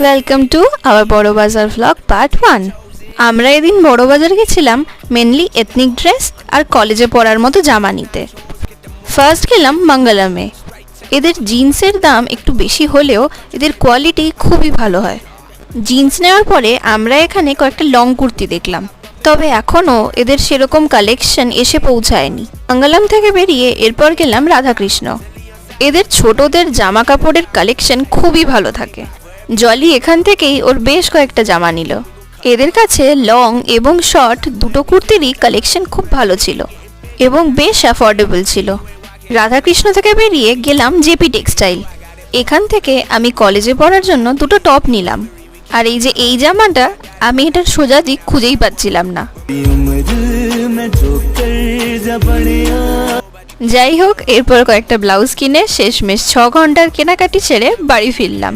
Welcome to our বড় বাজার vlog part 1। আমরা এদিন বড় বাজার গেছিলাম মেনলি এথনিক ড্রেস আর কলেজে পরার মতো জামা নিতে। ফার্স্ট গেলাম মঙ্গলমে। এদের জিন্সের দাম একটু বেশি হলেও এদের কোয়ালিটি খুবই ভালো হয়। জিন্স নেওয়ার পরে আমরা এখানে কয়েকটা লং কুর্তি দেখলাম, তবে এখনও এদের সেরকম কালেকশন এসে পৌঁছায়নি। মঙ্গলম থেকে বেরিয়ে এরপর গেলাম রাধাকৃষ্ণ। এদের ছোটদের জামা কাপড়ের কালেকশন খুবই ভালো থাকে। জলি এখান থেকেই ওর বেশ কয়েকটা জামা নিল। এদের কাছে লং এবং শর্ট দুটো কুর্তিরই কালেকশন খুব ভালো ছিল এবং বেশ অ্যাফোর্ডেবল ছিল। রাধাকৃষ্ণ থেকে বেরিয়ে গেলাম জেপি টেক্সটাইল। এখান থেকে আমি কলেজে পরার জন্য দুটো টপ নিলাম। আর এই যে এই জামাটা, আমি এটার সোজা দিক খুঁজেই পাচ্ছিলাম না। যাই হোক, এরপর কয়েকটা ব্লাউজ কিনে শেষমেশ 6 ঘন্টার কেনাকাটি ছেড়ে বাড়ি ফিরলাম।